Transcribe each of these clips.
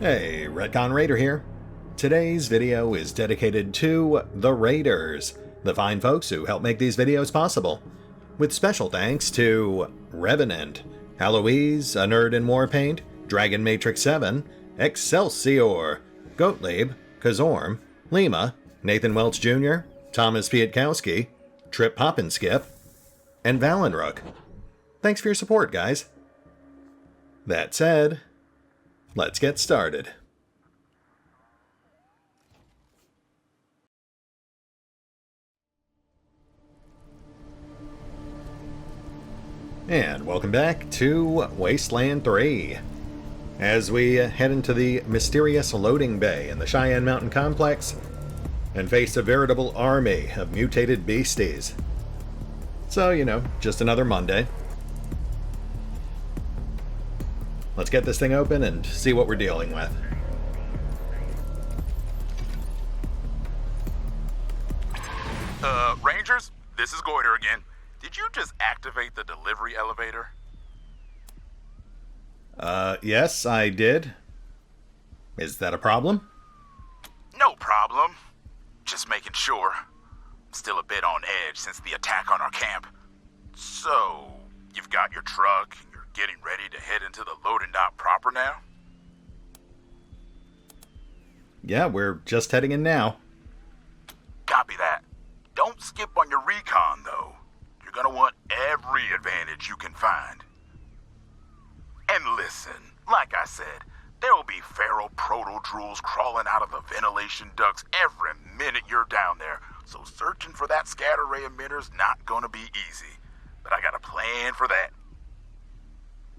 Hey, RetconRaider here. Today's video is dedicated to the Raiders, the fine folks who help make these videos possible. With special thanks to Revenant, Alois, Anerdinwarpaint, Dragon Matrix 7, Exsellsior, Gottlieb, Kazorm, Lima, Nathan Welch Jr., Tomasz Piątkowski, Triphoppenskip, and Valinrook. Thanks for your support, guys. That said, let's get started. And welcome back to Wasteland 3. As we head into the mysterious loading bay in the Cheyenne Mountain Complex and face a veritable army of mutated beasties. So, just another Monday. Let's get this thing open and see what we're dealing with. Rangers, this is Goiter again. Did you just activate the delivery elevator? Yes, I did. Is that a problem? No problem. Just making sure. I'm still a bit on edge since the attack on our camp. So, you've got your truck and you're getting ready to head into the loading dock proper now? Yeah, we're just heading in now. Copy that. Don't skip on your recon, though. You're gonna want every advantage you can find. And listen, like I said, there will be feral proto-drools crawling out of the ventilation ducts every minute you're down there, so searching for that scatter ray emitter's not gonna be easy. But I got a plan for that.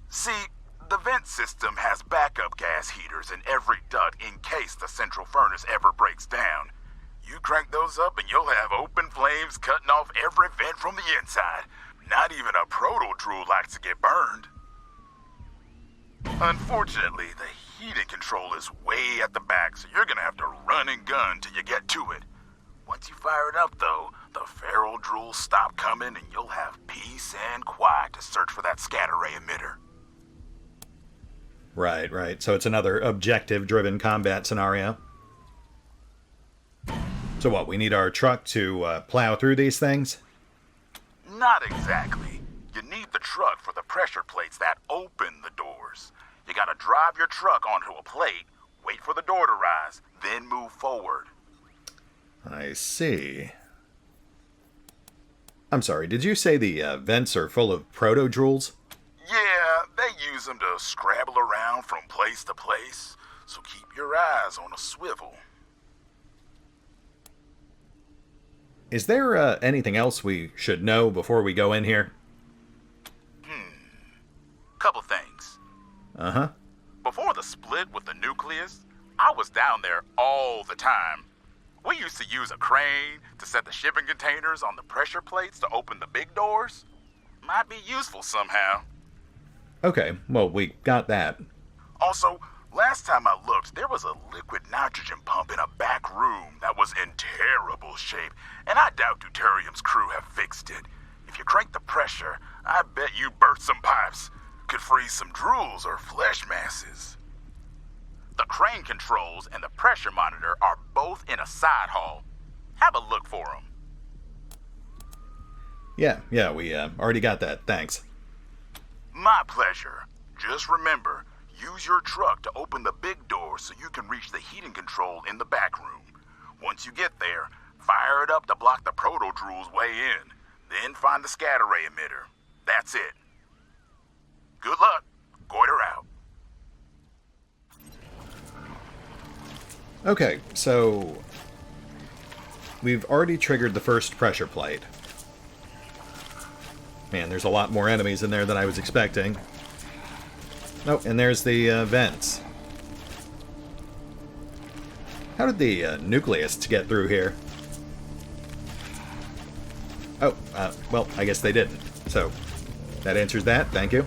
See, the vent system has backup gas heaters in every duct in case the central furnace ever breaks down. You crank those up and you'll have open flames cutting off every vent from the inside. Not even a proto-drool likes to get burned. Unfortunately, the heating control is way at the back, so you're gonna have to run and gun till you get to it. Once you fire it up, though, the feral drools stop coming and you'll have peace and quiet to search for that scatter ray emitter. Right. So it's another objective-driven combat scenario. So what, we need our truck to plow through these things? Not exactly. You need the truck for the pressure plates that open the doors. You gotta drive your truck onto a plate, wait for the door to rise, then move forward. I see. I'm sorry, did you say the vents are full of proto-drools? Yeah, they use them to scrabble around from place to place, so keep your eyes on a swivel. Is there anything else we should know before we go in here? Couple things. Uh-huh. Before the split with the nucleus, I was down there all the time. We used to use a crane to set the shipping containers on the pressure plates to open the big doors. Might be useful somehow. Okay, well, we got that. Also, last time I looked, there was a liquid nitrogen pump in a back room that was in terrible shape, and I doubt Deuterium's crew have fixed it. If you crank the pressure, I bet you burst some pipes. Could freeze some drools or flesh masses. The crane controls and the pressure monitor are both in a side hall. Have a look for them. Yeah, we already got that, thanks. My pleasure. Just remember, use your truck to open the big door so you can reach the heating control in the back room. Once you get there, fire it up to block the proto-drool's way in. Then find the scatter ray emitter. That's it. Good luck. Goiter out. Okay, so we've already triggered the first pressure plate. Man, there's a lot more enemies in there than I was expecting. Oh, and there's the vents. How did the nucleists get through here? Oh, well, I guess they didn't. So, that answers that, thank you.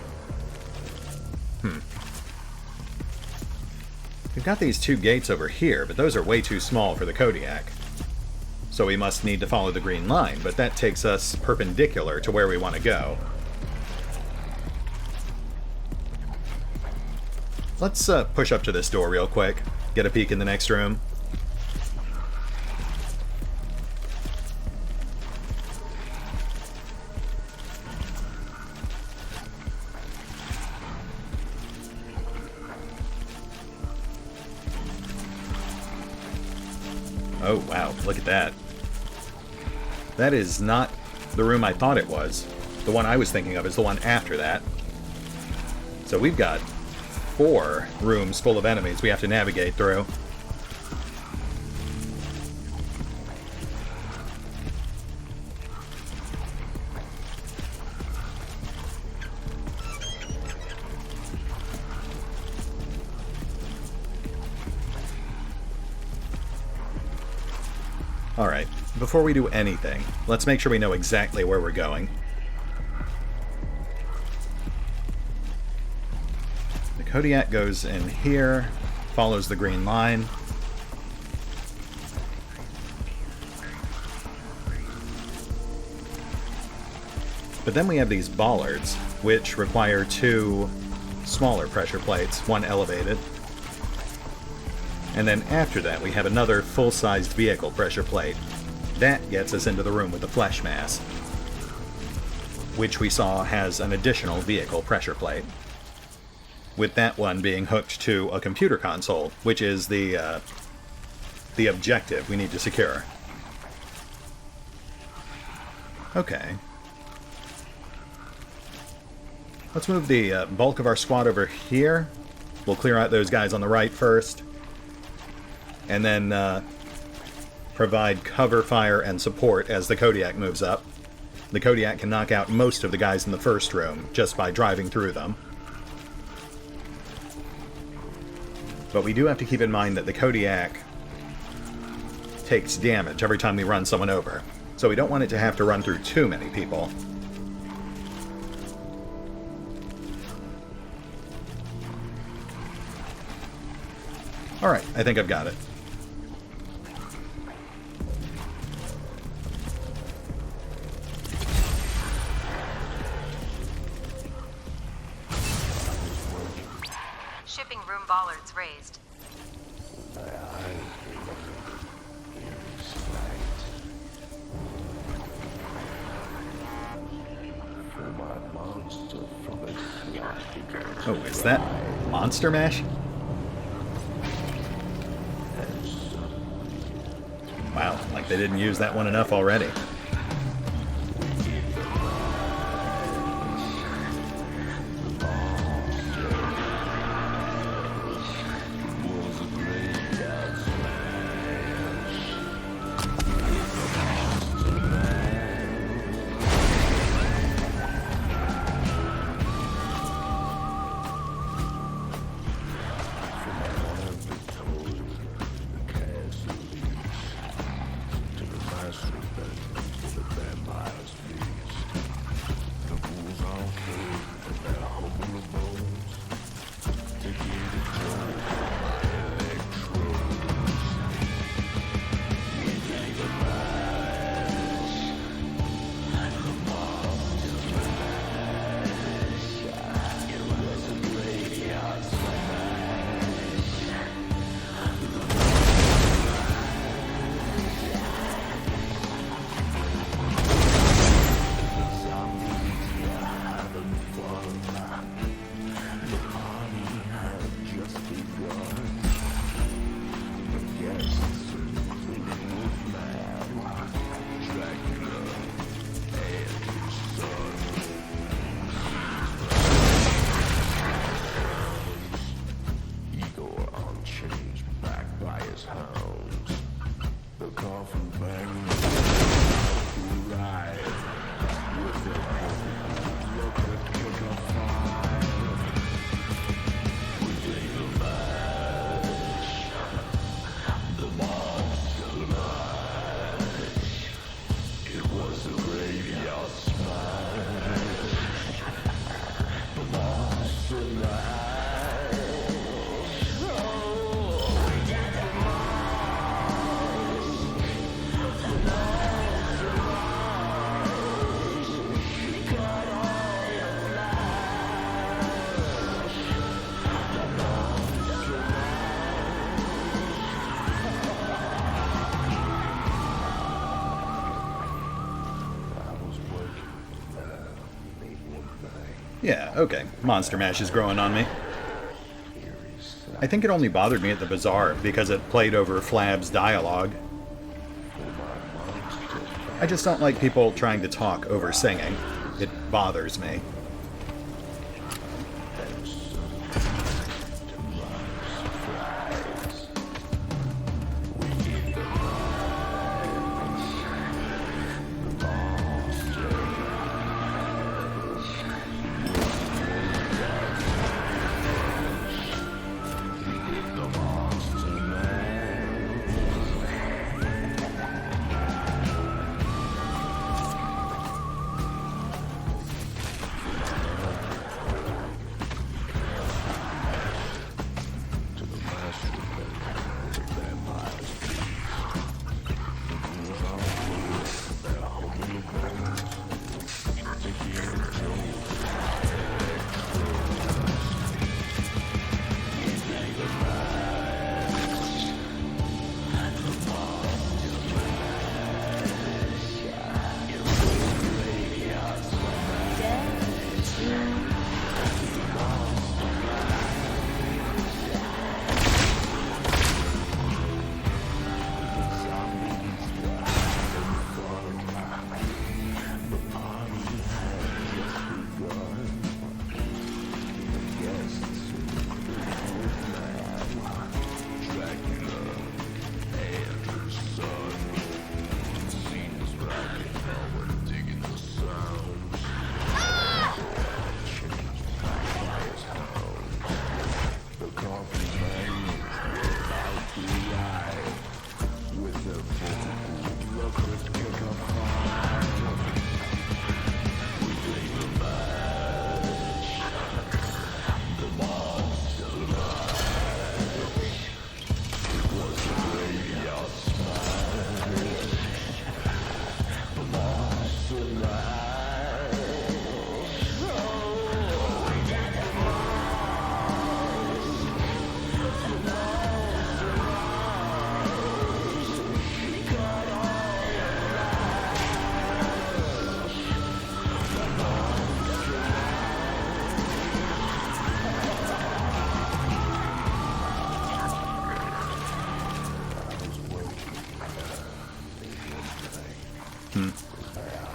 We've got these two gates over here, but those are way too small for the Kodiak. So we must need to follow the green line, but that takes us perpendicular to where we want to go. Let's push up to this door real quick. Get a peek in the next room. Oh, wow, look at that. That is not the room I thought it was. The one I was thinking of is the one after that. So we've got 4 rooms full of enemies we have to navigate through. Alright, before we do anything, let's make sure we know exactly where we're going. The Kodiak goes in here, follows the green line. But then we have these bollards, which require 2 smaller pressure plates, one elevated. And then after that, we have another full-sized vehicle pressure plate. That gets us into the room with the flesh mass, which we saw has an additional vehicle pressure plate, with that one being hooked to a computer console, which is the objective we need to secure. Okay. Let's move the bulk of our squad over here. We'll clear out those guys on the right first, and then provide cover fire and support as the Kodiak moves up. The Kodiak can knock out most of the guys in the first room just by driving through them. But we do have to keep in mind that the Kodiak takes damage every time we run someone over, so we don't want it to have to run through too many people. Alright, I think I've got it. Shipping room bollards raised. Oh, is that Monster Mash? Wow, like they didn't use that one enough already. Yeah, okay. Monster Mash is growing on me. I think it only bothered me at the bazaar because it played over Flab's dialogue. I just don't like people trying to talk over singing. It bothers me.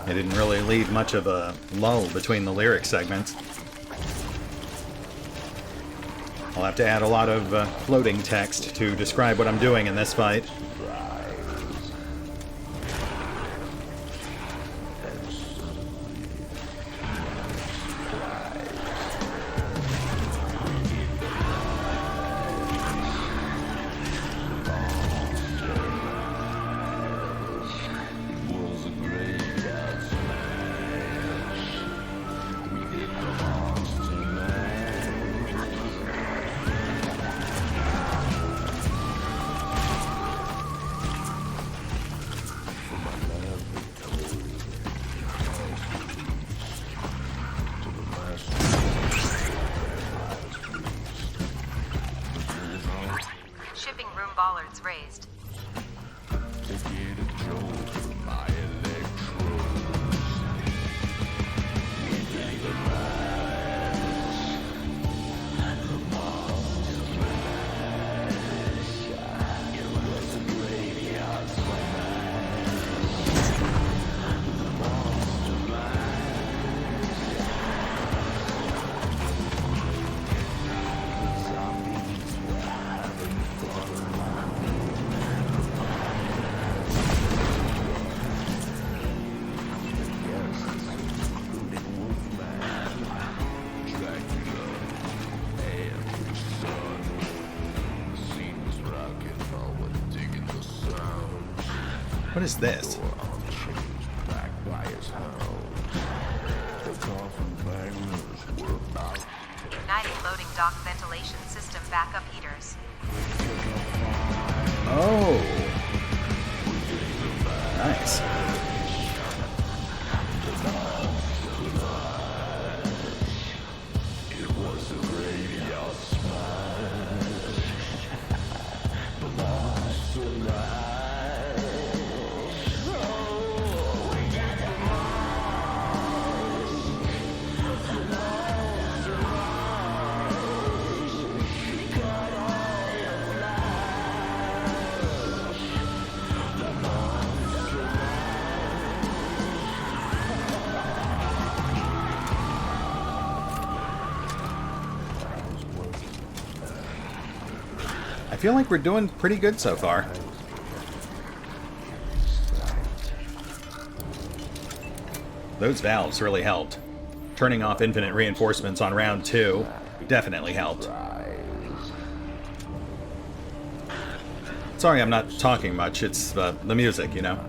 It didn't really leave much of a lull between the lyric segments. I'll have to add a lot of floating text to describe what I'm doing in this fight. Raised. What is this? Igniting loading dock ventilation system backup heaters. Oh. Nice. I feel like we're doing pretty good so far. Those valves really helped. Turning off infinite reinforcements on round 2 definitely helped. Sorry I'm not talking much, it's the music, you know?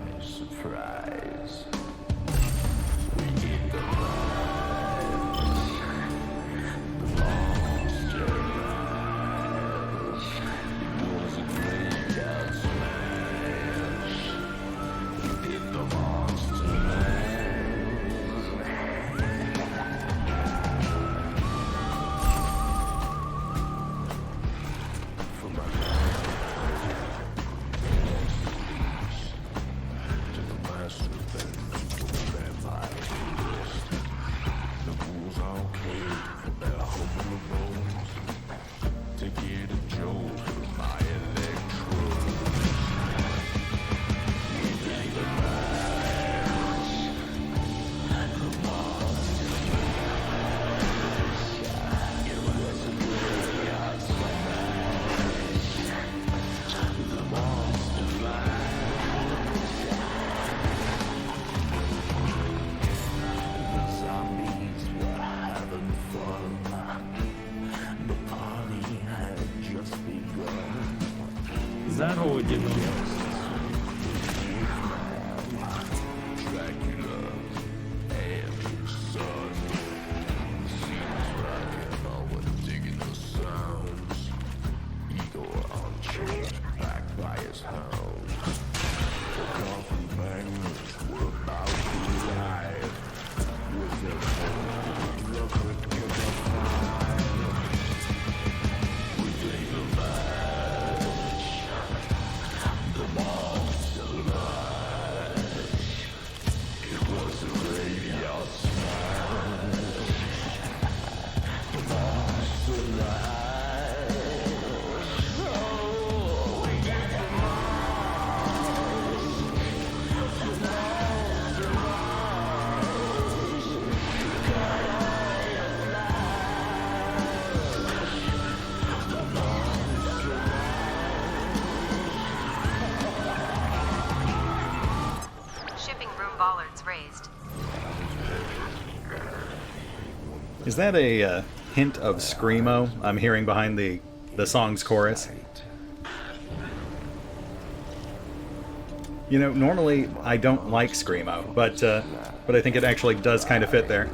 Is that what we did? Is that a hint of Screamo I'm hearing behind the song's chorus? You know, normally I don't like Screamo, but I think it actually does kind of fit there.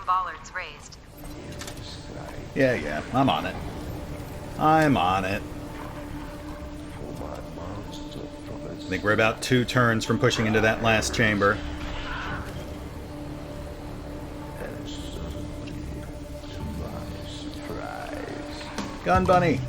bollards raised. Yeah, I'm on it. I'm on it. I think we're about 2 turns from pushing into that last chamber. Gun bunny!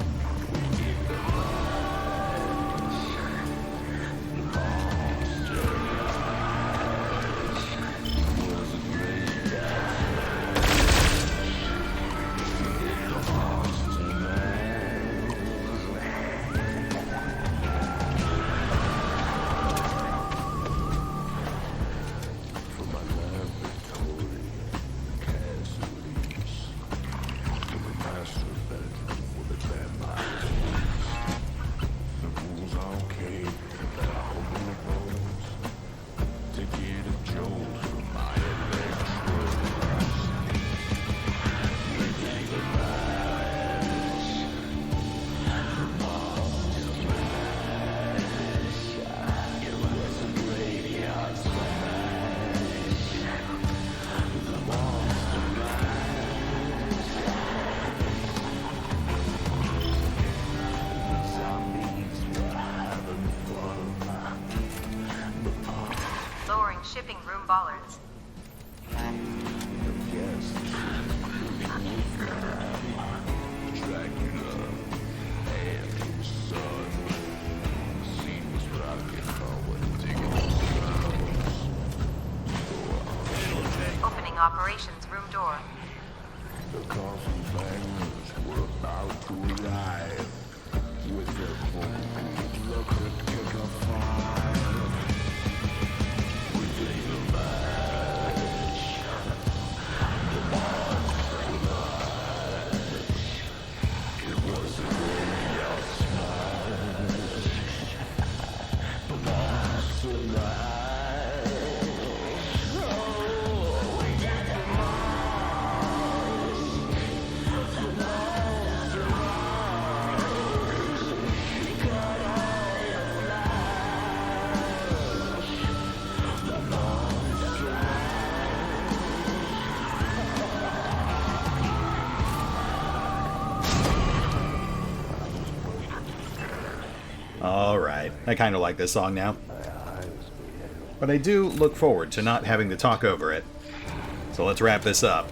Shipping room bollards. Opening operations room door. The coffin bangers were about to arrive with their full look at kick a fire. Alright, I kind of like this song now. But I do look forward to not having to talk over it. So let's wrap this up.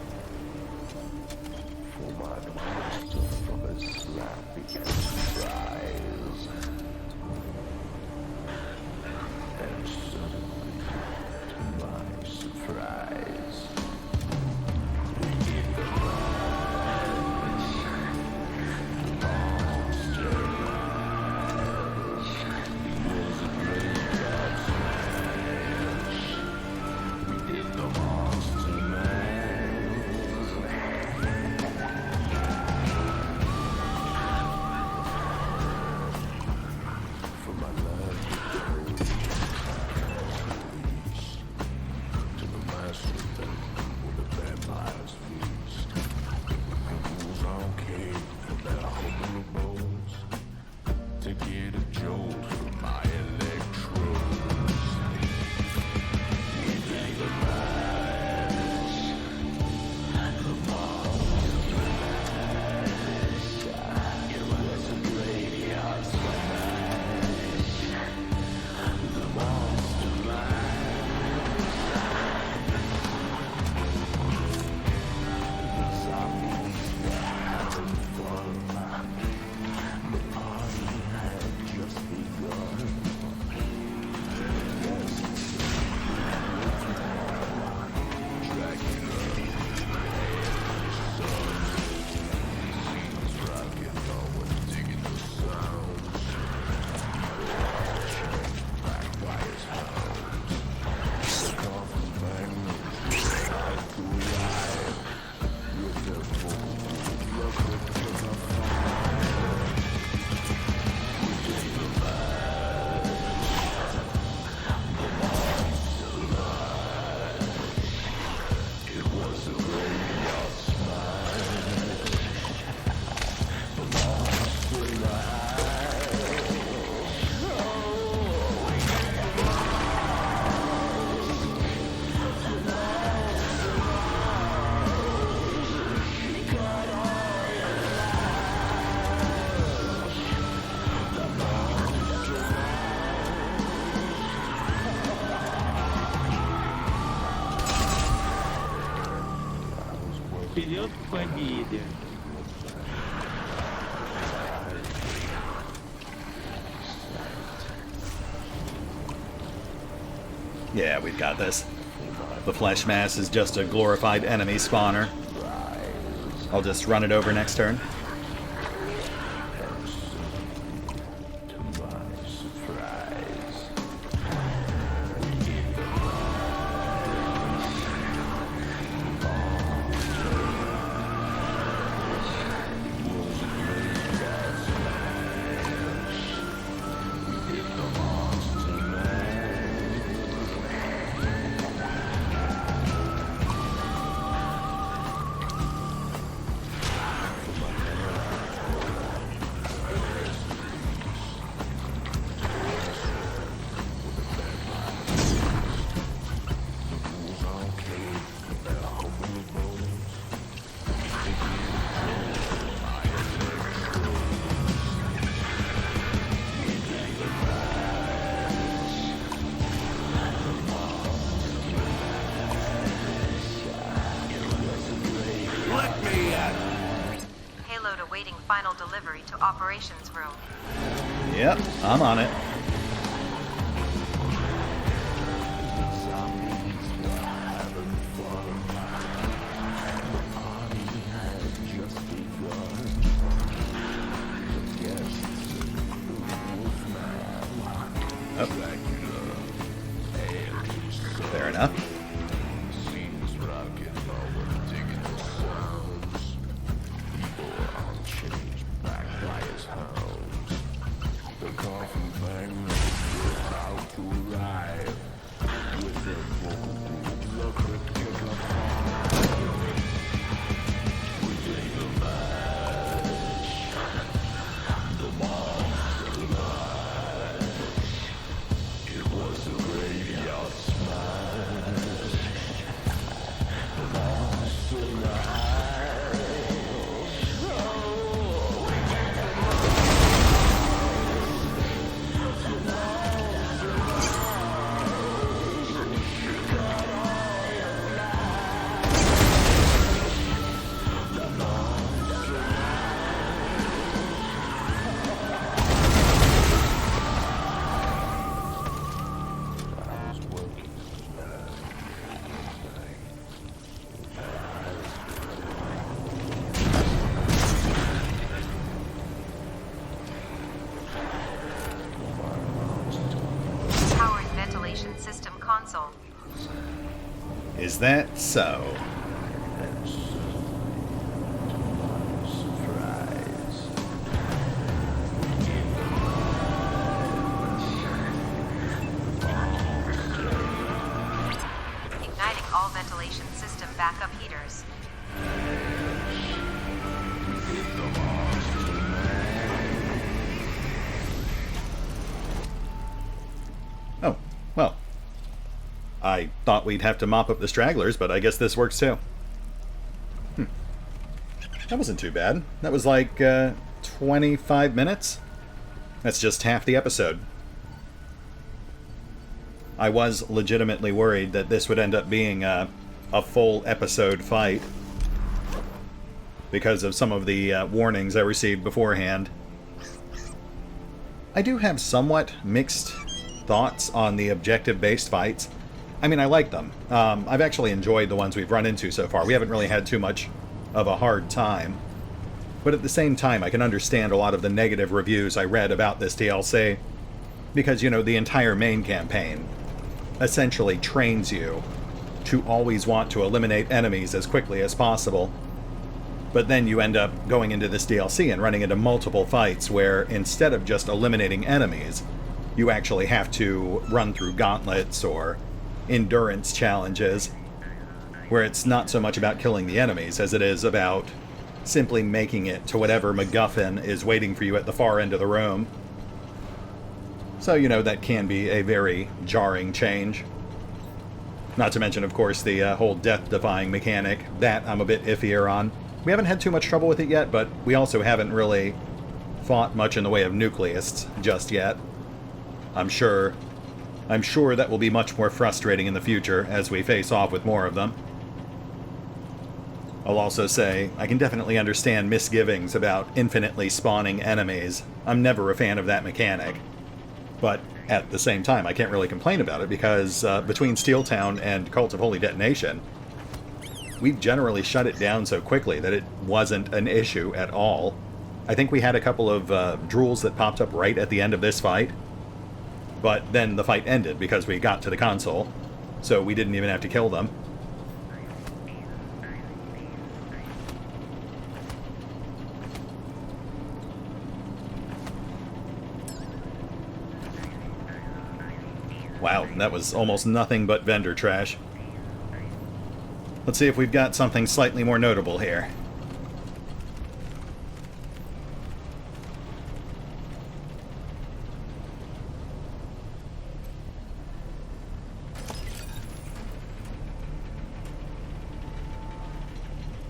вперед поедем. Yeah, we've got this. The flesh mass is just a glorified enemy spawner. I'll just run it over next turn. To my surprise. Payload awaiting final delivery to operations room. Yep, I'm on it. Zombies were having fun. The party had just begun. The guests Wolfman, Oh, Dracula, fair enough. seems rocking over digging sounds. People are unchanged back by his hounds. The coffin bangers were about to arrive with their vocal group. Look at kick up we take the match. The monster mash. It was a graveyard smash. The monster mash. I was working Powered ventilation system console. Is that so? surprise. Igniting all ventilation system backup heaters. Oh, well. I thought we'd have to mop up the stragglers, but I guess this works too. That wasn't too bad. That was like 25 minutes? That's just half the episode. I was legitimately worried that this would end up being a full episode fight because of some of the warnings I received beforehand. I do have somewhat mixed thoughts on the objective-based fights. I mean, I like them. I've actually enjoyed the ones we've run into so far. We haven't really had too much of a hard time. But at the same time, I can understand a lot of the negative reviews I read about this DLC. Because, you know, the entire main campaign essentially trains you to always want to eliminate enemies as quickly as possible. But then you end up going into this DLC and running into multiple fights where instead of just eliminating enemies, you actually have to run through gauntlets or endurance challenges, where it's not so much about killing the enemies as it is about simply making it to whatever MacGuffin is waiting for you at the far end of the room. So, you know, that can be a very jarring change. Not to mention, of course, the whole death-defying mechanic. That I'm a bit iffier on. We haven't had too much trouble with it yet, but we also haven't really fought much in the way of nucleists just yet. I'm sure that will be much more frustrating in the future as we face off with more of them. I'll also say, I can definitely understand misgivings about infinitely spawning enemies. I'm never a fan of that mechanic. But at the same time, I can't really complain about it because between Steeltown and Cult of Holy Detonation, we've generally shut it down so quickly that it wasn't an issue at all. I think we had a couple of drools that popped up right at the end of this fight, but then the fight ended because we got to the console, so we didn't even have to kill them. Wow, that was almost nothing but vendor trash. Let's see if we've got something slightly more notable here.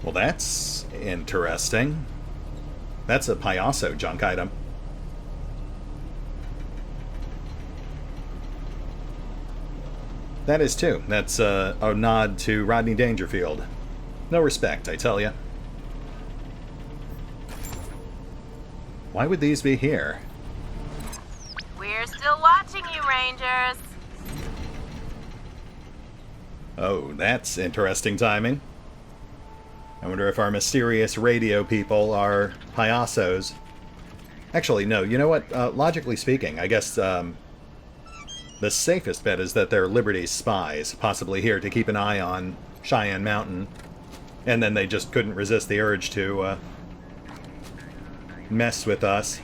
Well, that's interesting. That's a Payaso junk item. That is too. That's a nod to Rodney Dangerfield. No respect, I tell ya. Why would these be here? We're still watching you, Rangers. Oh, that's interesting timing. I wonder if our mysterious radio people are Payasos. Actually, no, you know what? Logically speaking, I guess the safest bet is that they're Liberty's spies, possibly here to keep an eye on Cheyenne Mountain. And then they just couldn't resist the urge to mess with us.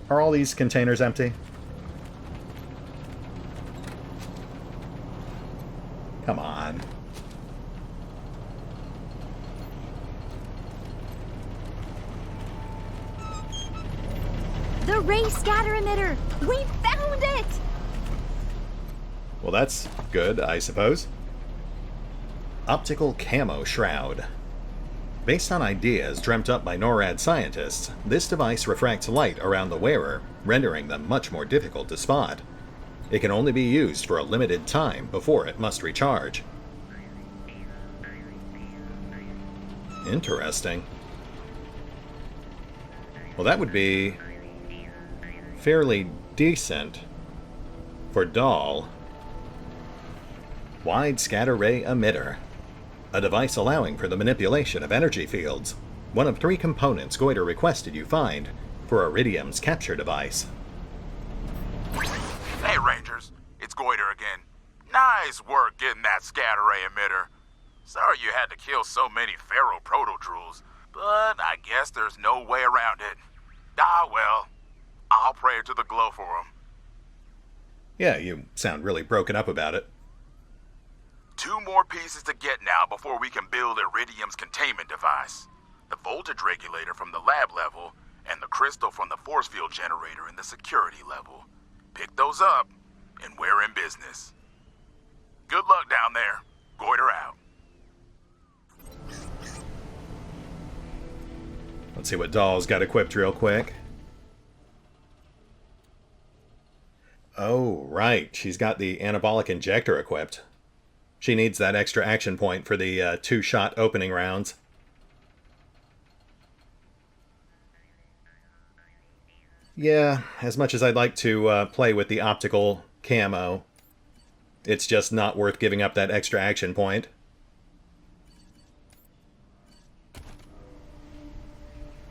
Are all these containers empty? Come on. The ray scatter emitter! We found it! Well, that's good, I suppose. Optical camo shroud. Based on ideas dreamt up by NORAD scientists, this device refracts light around the wearer, rendering them much more difficult to spot. It can only be used for a limited time before it must recharge. Interesting. Well, that would be fairly decent for Doll. Wide scatter ray emitter. A device allowing for the manipulation of energy fields. One of 3 components Goiter requested you find for Iridium's capture device. Hey, Rangers. It's Goiter again. Nice work getting that scatter ray emitter. Sorry you had to kill so many Pharaoh proto-drools, but I guess there's no way around it. Ah, well. I'll pray to the glow for them. Yeah, you sound really broken up about it. 2 more pieces to get now before we can build Iridium's containment device. The voltage regulator from the lab level, and the crystal from the force field generator in the security level. Pick those up, and we're in business. Good luck down there. Goiter out. Let's see what Doll's got equipped real quick. Oh, right. She's got the anabolic injector equipped. She needs that extra action point for the 2-shot opening rounds. Yeah, as much as I'd like to play with the optical camo, it's just not worth giving up that extra action point.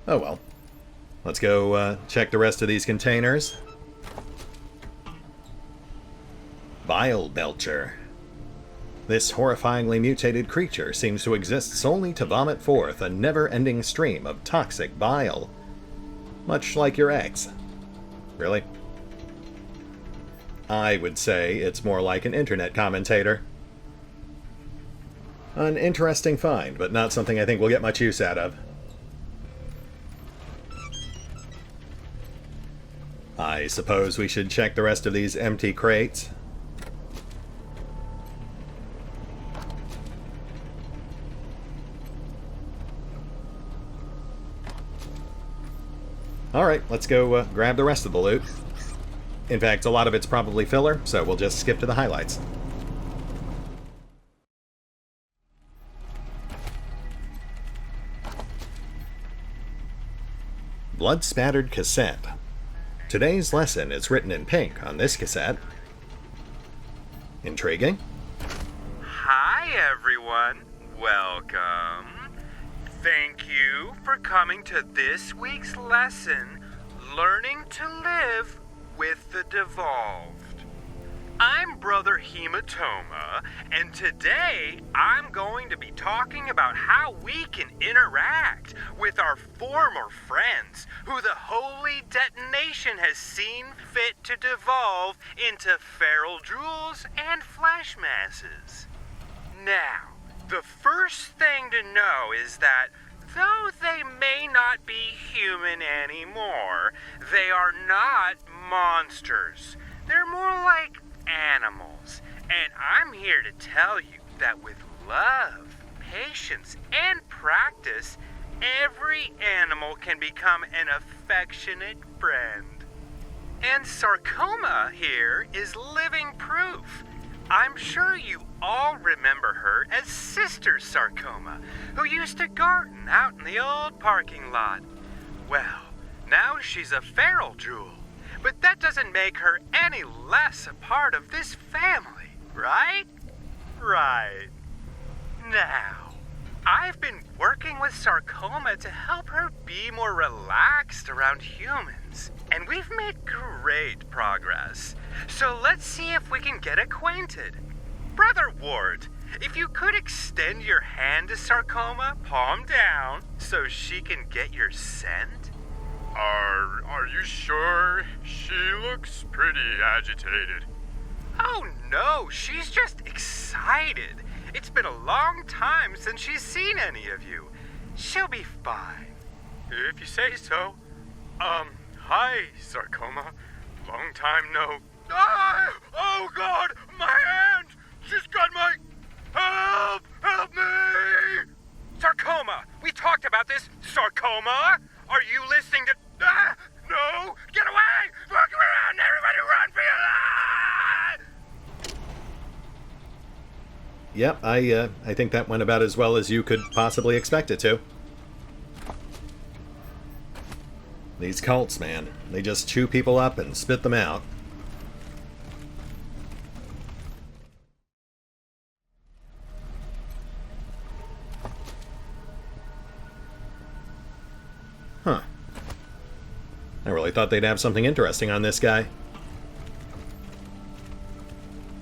Oh well. Let's go check the rest of these containers. Bile Belcher. This horrifyingly mutated creature seems to exist solely to vomit forth a never-ending stream of toxic bile. Much like your ex. Really? I would say it's more like an internet commentator. An interesting find, but not something I think we'll get much use out of. I suppose we should check the rest of these empty crates. Alright, let's go grab the rest of the loot. In fact, a lot of it's probably filler, so we'll just skip to the highlights. Blood-spattered cassette. Today's lesson is written in pink on this cassette. Intriguing? Hi, everyone. Welcome. Thank you for coming to this week's lesson, Learning to Live with the Devolved. I'm Brother Hematoma, and today I'm going to be talking about how we can interact with our former friends who the Holy Detonation has seen fit to devolve into feral drools and flesh masses. Now, the first thing to know is that though they may not be human anymore, they are not monsters. They're more like animals. And I'm here to tell you that with love, patience, and practice, every animal can become an affectionate friend. And Sarcoma here is living proof. I'm sure you all remember her as Sister Sarcoma, who used to garden out in the old parking lot. Well, now she's a feral drool, but that doesn't make her any less a part of this family, right? Right. Now, I've been working with Sarcoma to help her be more relaxed around humans, and we've made great progress. So let's see if we can get acquainted. Brother Ward, if you could extend your hand to Sarcoma, palm down, so she can get your scent. Are you sure? She looks pretty agitated. Oh no, she's just excited. It's been a long time since she's seen any of you. She'll be fine. If you say so. Hi, Sarcoma. Long time no... Ah! Oh God, my hand! She's got my... Help! Help me! Sarcoma, we talked about this. Sarcoma, are you listening to... Ah! No! Get away! Look around! Everybody run for your life! Yep, I think that went about as well as you could possibly expect it to. These cults, man. They just chew people up and spit them out. Huh. I really thought they'd have something interesting on this guy.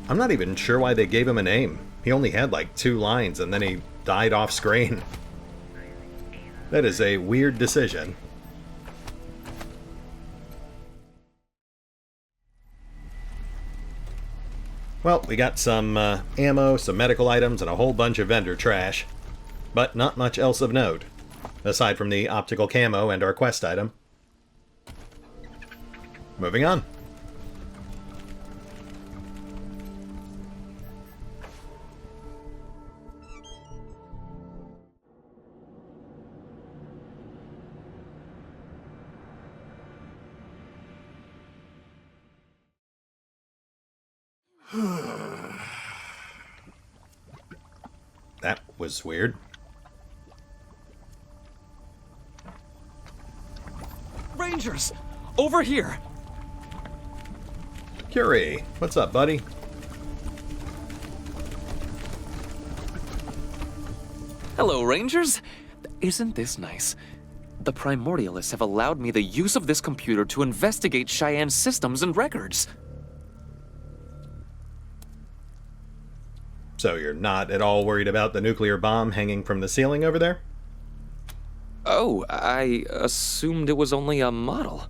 I'm not even sure why they gave him a name. He only had like 2 lines and then he died off screen. That is a weird decision. Well, we got some ammo, some medical items, and a whole bunch of vendor trash. But not much else of note, aside from the optical camo and our quest item. Moving on. That was weird. Rangers! Over here! Curie, what's up, buddy? Hello, Rangers! Isn't this nice? The Primordialists have allowed me the use of this computer to investigate Cheyenne's systems and records. So you're not at all worried about the nuclear bomb hanging from the ceiling over there? Oh, I assumed it was only a model.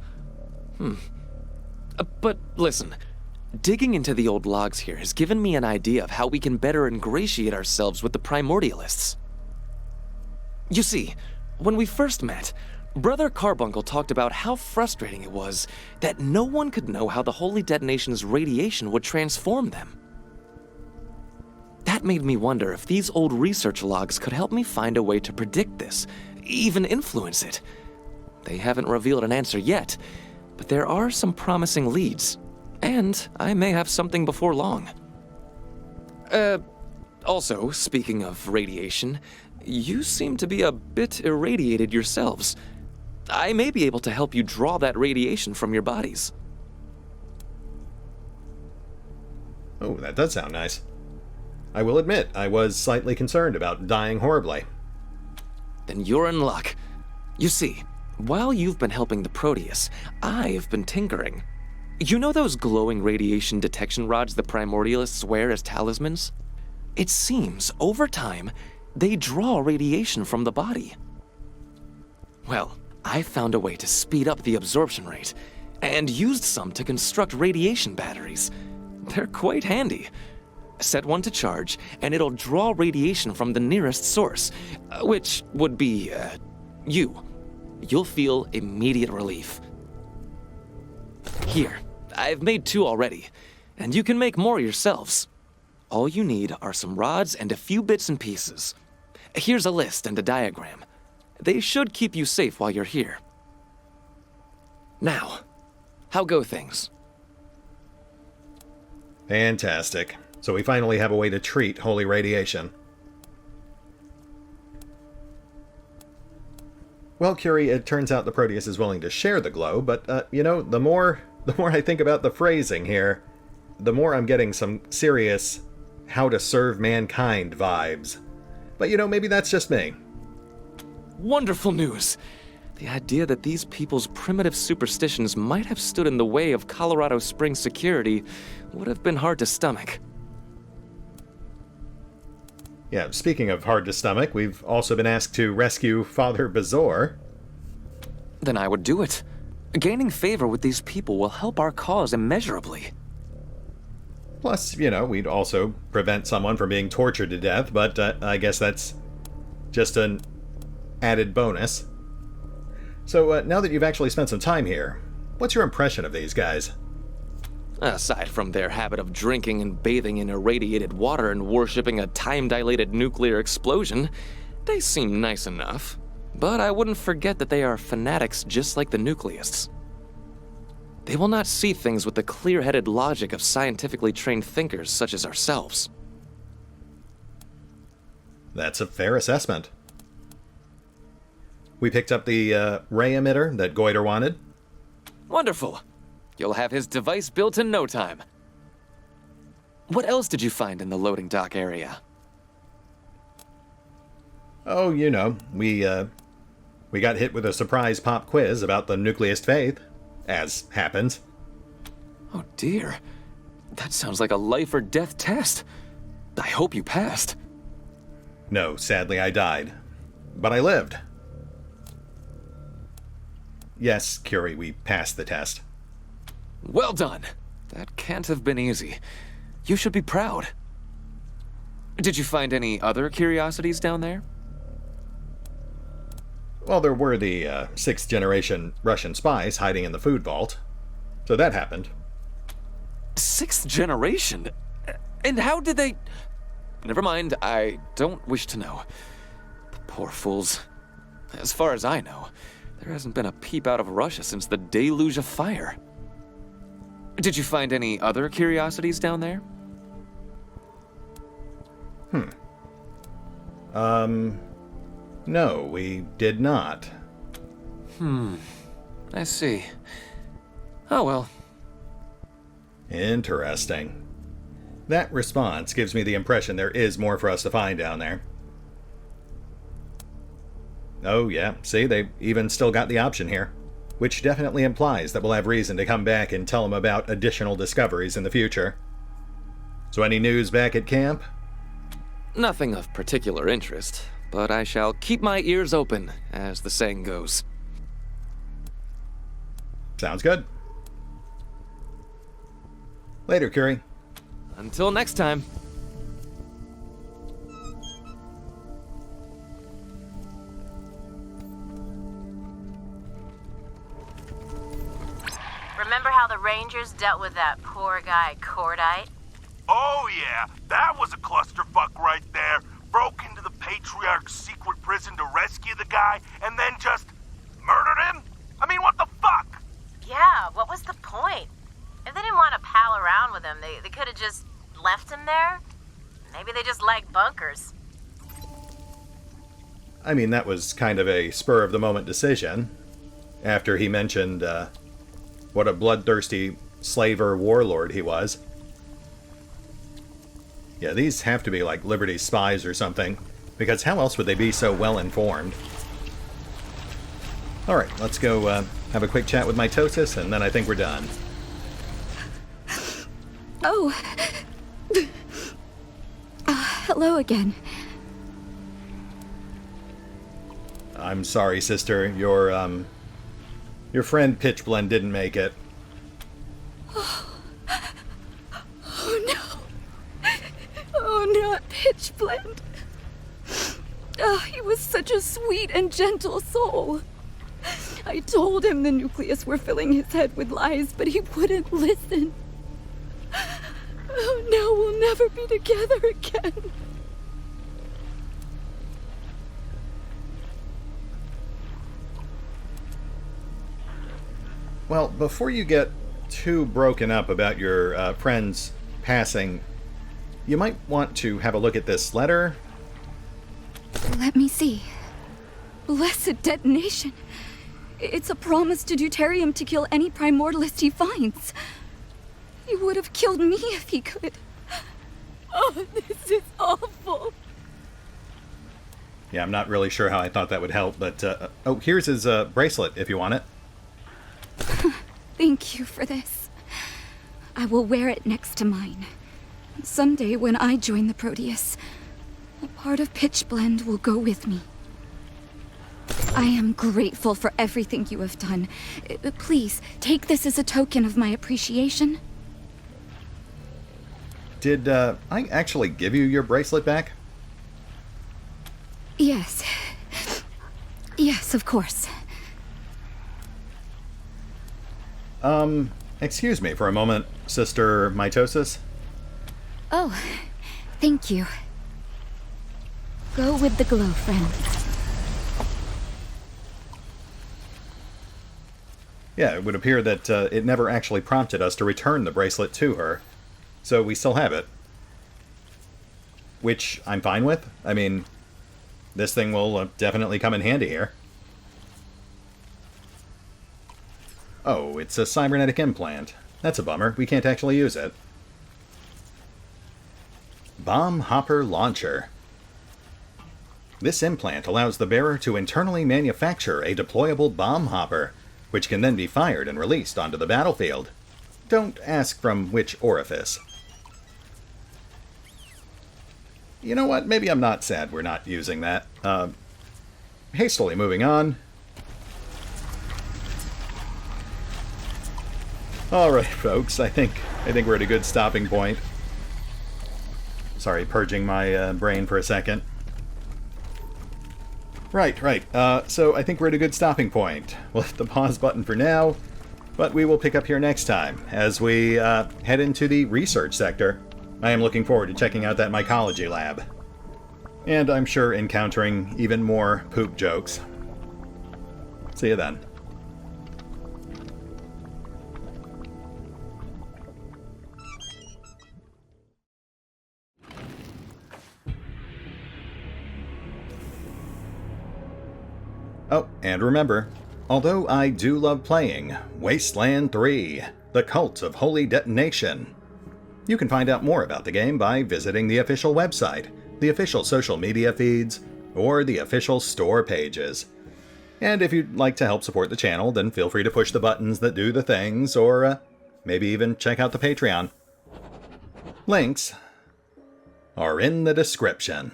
But listen, digging into the old logs here has given me an idea of how we can better ingratiate ourselves with the Primordialists. You see, when we first met, Brother Carbuncle talked about how frustrating it was that no one could know how the Holy Detonation's radiation would transform them. That made me wonder if these old research logs could help me find a way to predict this, even influence it. They haven't revealed an answer yet, but there are some promising leads. And I may have something before long. Also, speaking of radiation, you seem to be a bit irradiated yourselves. I may be able to help you draw that radiation from your bodies. Oh, that does sound nice. I will admit, I was slightly concerned about dying horribly. Then you're in luck. You see, while you've been helping the Proteus, I've been tinkering. You know those glowing radiation detection rods the Primordialists wear as talismans? It seems, over time, they draw radiation from the body. Well, I found a way to speed up the absorption rate, and used some to construct radiation batteries. They're quite handy. Set one to charge, and it'll draw radiation from the nearest source, which would be, you. You'll feel immediate relief. Here, I've made 2 already, and you can make more yourselves. All you need are some rods and a few bits and pieces. Here's a list and a diagram. They should keep you safe while you're here. Now, how go things? Fantastic. So we finally have a way to treat holy radiation. Well, Curie, it turns out the Proteus is willing to share the glow, but, you know, the more I think about the phrasing here, the more I'm getting some serious how to serve mankind vibes. But, you know, maybe that's just me. Wonderful news! The idea that these people's primitive superstitions might have stood in the way of Colorado Springs security would have been hard to stomach. Yeah, speaking of hard to stomach, we've also been asked to rescue Father Bazor. Then I would do it. Gaining favor with these people will help our cause immeasurably. Plus, you know, we'd also prevent someone from being tortured to death, but I guess that's just an added bonus. So, now that you've actually spent some time here, what's your impression of these guys? Aside from their habit of drinking and bathing in irradiated water and worshipping a time-dilated nuclear explosion, they seem nice enough. But I wouldn't forget that they are fanatics just like the Nucleists. They will not see things with the clear-headed logic of scientifically trained thinkers such as ourselves. That's a fair assessment. We picked up the ray emitter that Goiter wanted. Wonderful. You'll have his device built in no time. What else did you find in the loading dock area? Oh, you know, we got hit with a surprise pop quiz about the Nucleist faith, as happens. Oh dear. That sounds like a life or death test. I hope you passed. No, sadly I died. But I lived. Yes, Curie, we passed the test. Well done. That can't have been easy. You should be proud. Did you find any other curiosities down there? Well, there were the 6th generation Russian spies hiding in the food vault. So that happened. 6th generation? And how did they... Never mind, I don't wish to know. The poor fools. As far as I know, there hasn't been a peep out of Russia since the deluge of fire. Did you find any other curiosities down there? No, we did not. I see. Oh well. Interesting. That response gives me the impression there is more for us to find down there. Oh yeah, see, they even still got the option here. Which definitely implies that we'll have reason to come back and tell them about additional discoveries in the future. So any news back at camp? Nothing of particular interest, but I shall keep my ears open, as the saying goes. Sounds good. Later, Curie. Until next time. Remember how the Rangers dealt with that poor guy, Cordite? Oh yeah, that was a clusterfuck right there. Broke into the Patriarch's secret prison to rescue the guy, and then just murdered him? I mean, what the fuck? Yeah, what was the point? If they didn't want to pass could have just left him there. Maybe they just like bunkers. I mean, that was kind of a spur-of-the-moment decision. After he mentioned what a bloodthirsty slaver warlord he was. Yeah, these have to be like Liberty's spies or something, because how else would they be so well-informed? Alright, let's go have a quick chat with Mitosis, and then I think we're done. Oh. Hello again. I'm sorry, sister. Your friend Pitchblend didn't make it. Oh no. Oh, not Pitchblend. Oh, he was such a sweet and gentle soul. I told him the nucleus were filling his head with lies, but he wouldn't listen. Oh, now we'll never be together again. Well, before you get too broken up about your friend's passing, you might want to have a look at this letter. Let me see. Blessed detonation. It's a promise to deuterium to kill any primordialist he finds. He would have killed me if he could. Oh, this is awful. Yeah, I'm not really sure how I thought that would help, but... oh, here's his bracelet, if you want it. Thank you for this. I will wear it next to mine. Someday when I join the Proteus, a part of Pitchblend will go with me. I am grateful for everything you have done. Please, take this as a token of my appreciation. Did I actually give you your bracelet back? Yes. Yes, of course. Excuse me for a moment, Sister Mitosis. Oh, thank you. Go with the glow, friend. Yeah, it would appear that it never actually prompted us to return the bracelet to her. So we still have it. Which I'm fine with. I mean, this thing will definitely come in handy here. Oh, it's a cybernetic implant. That's a bummer. We can't actually use it. Bomb Hopper Launcher. This implant allows the bearer to internally manufacture a deployable bomb hopper, which can then be fired and released onto the battlefield. Don't ask from which orifice. You know what? Maybe I'm not sad we're not using that. Hastily moving on. Alright, folks, I think we're at a good stopping point. Sorry, purging my brain for a second. Right. So I think we're at a good stopping point. We'll hit the pause button for now, but we will pick up here next time as we head into the research sector. I am looking forward to checking out that mycology lab. And I'm sure encountering even more poop jokes. See you then. Oh, and remember, although I do love playing Wasteland 3, The Cult of Holy Detonation, you can find out more about the game by visiting the official website, the official social media feeds, or the official store pages. And if you'd like to help support the channel, then feel free to push the buttons that do the things, or maybe even check out the Patreon. Links are in the description.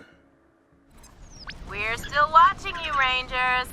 We're still watching you, Rangers.